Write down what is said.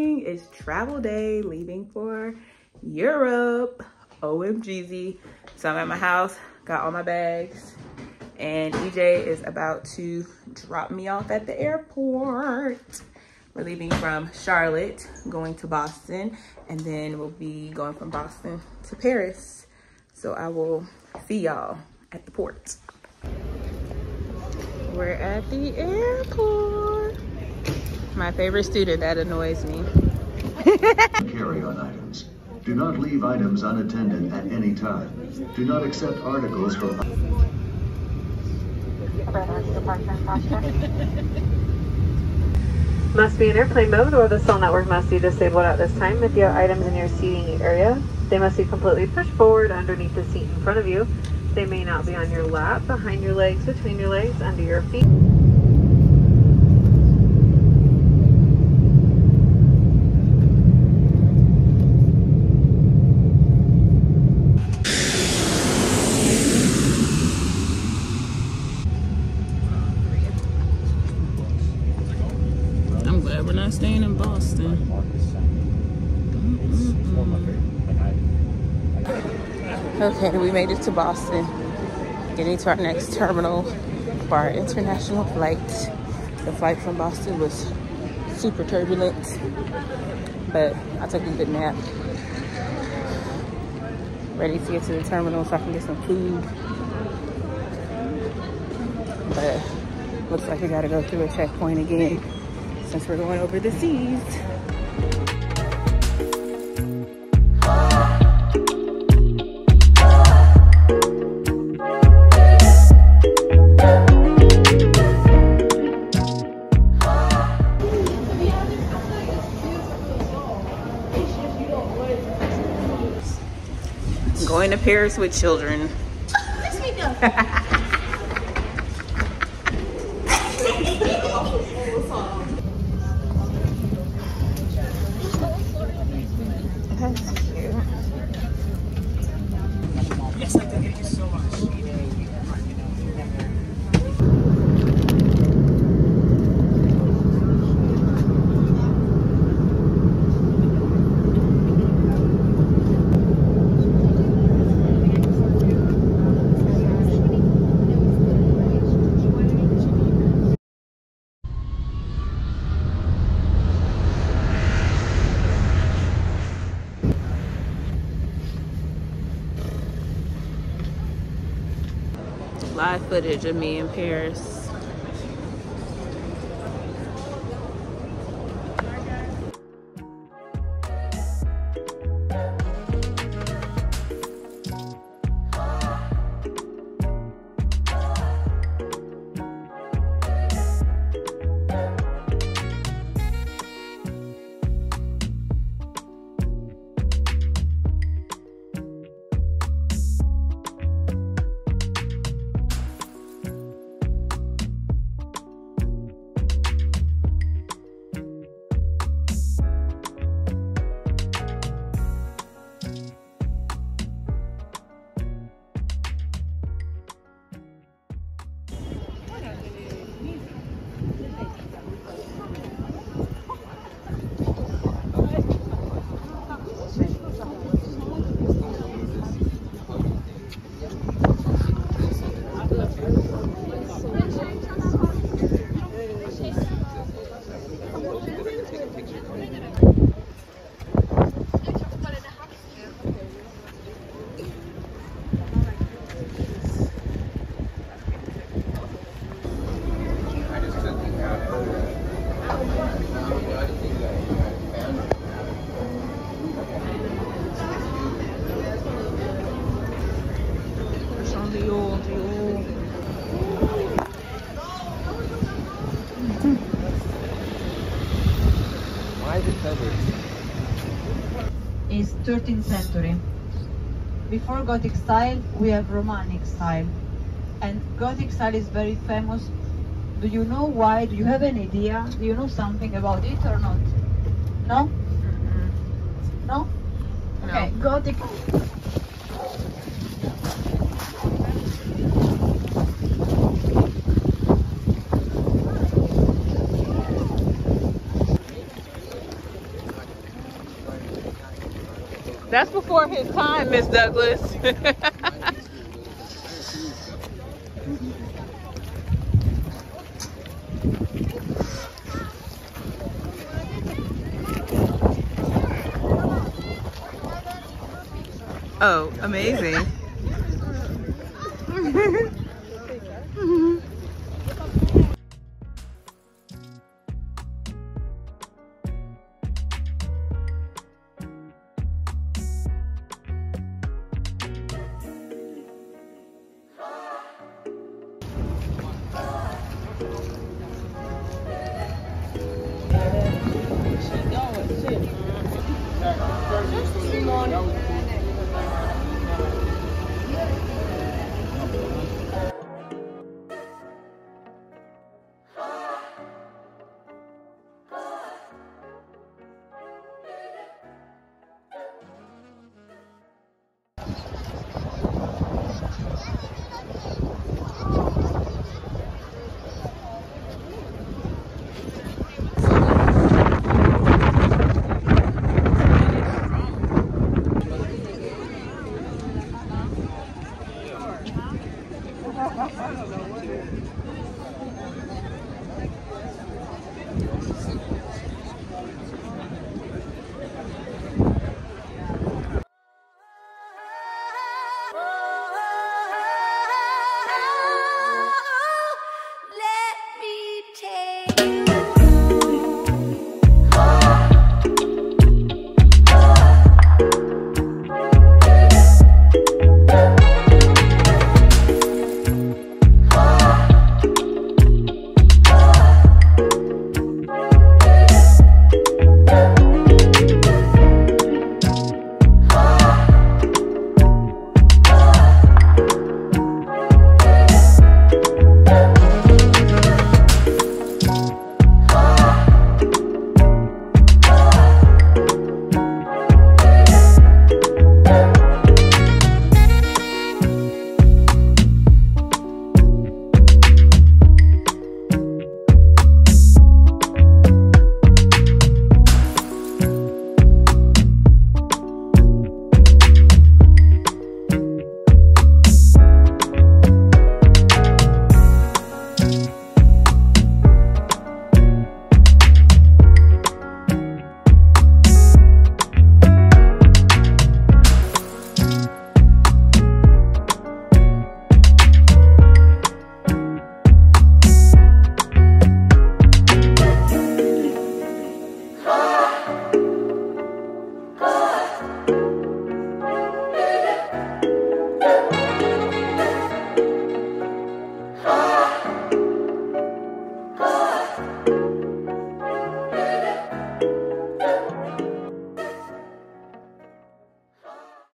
morning. It's travel day, leaving for Europe. OMGZ. So I'm at my house, got all my bags, and EJ is about to drop me off at the airport. We're leaving from Charlotte, going to Boston, and then we'll be going from Boston to Paris. So I will see y'all at the port. We're at the airport. My favorite student that annoys me. Carry-on items. Do not leave items unattended at any time. Do not accept articles from... Must be in airplane mode, or the cell network must be disabled at this time. If you have items in your seating area, they must be completely pushed forward underneath the seat in front of you. They may not be on your lap, behind your legs, between your legs, under your feet. I'm glad we're not staying in Boston. Okay, we made it to Boston. Getting to our next terminal for our international flight. The flight from Boston was super turbulent, but I took a good nap. Ready to get to the terminal so I can get some food. But looks like we gotta go through a checkpoint again since we're going over the seas. Going to Paris with children. That's cute. Yes, I thank you so much. Live footage of me in Paris. Is 13th century. Before Gothic style, we have Romantic style. And Gothic style is very famous. Do you know why? Do you have an idea? Do you know something about it or not? No? No? Okay, Gothic. That's before his time, Miss Douglas. Oh, amazing. Simone.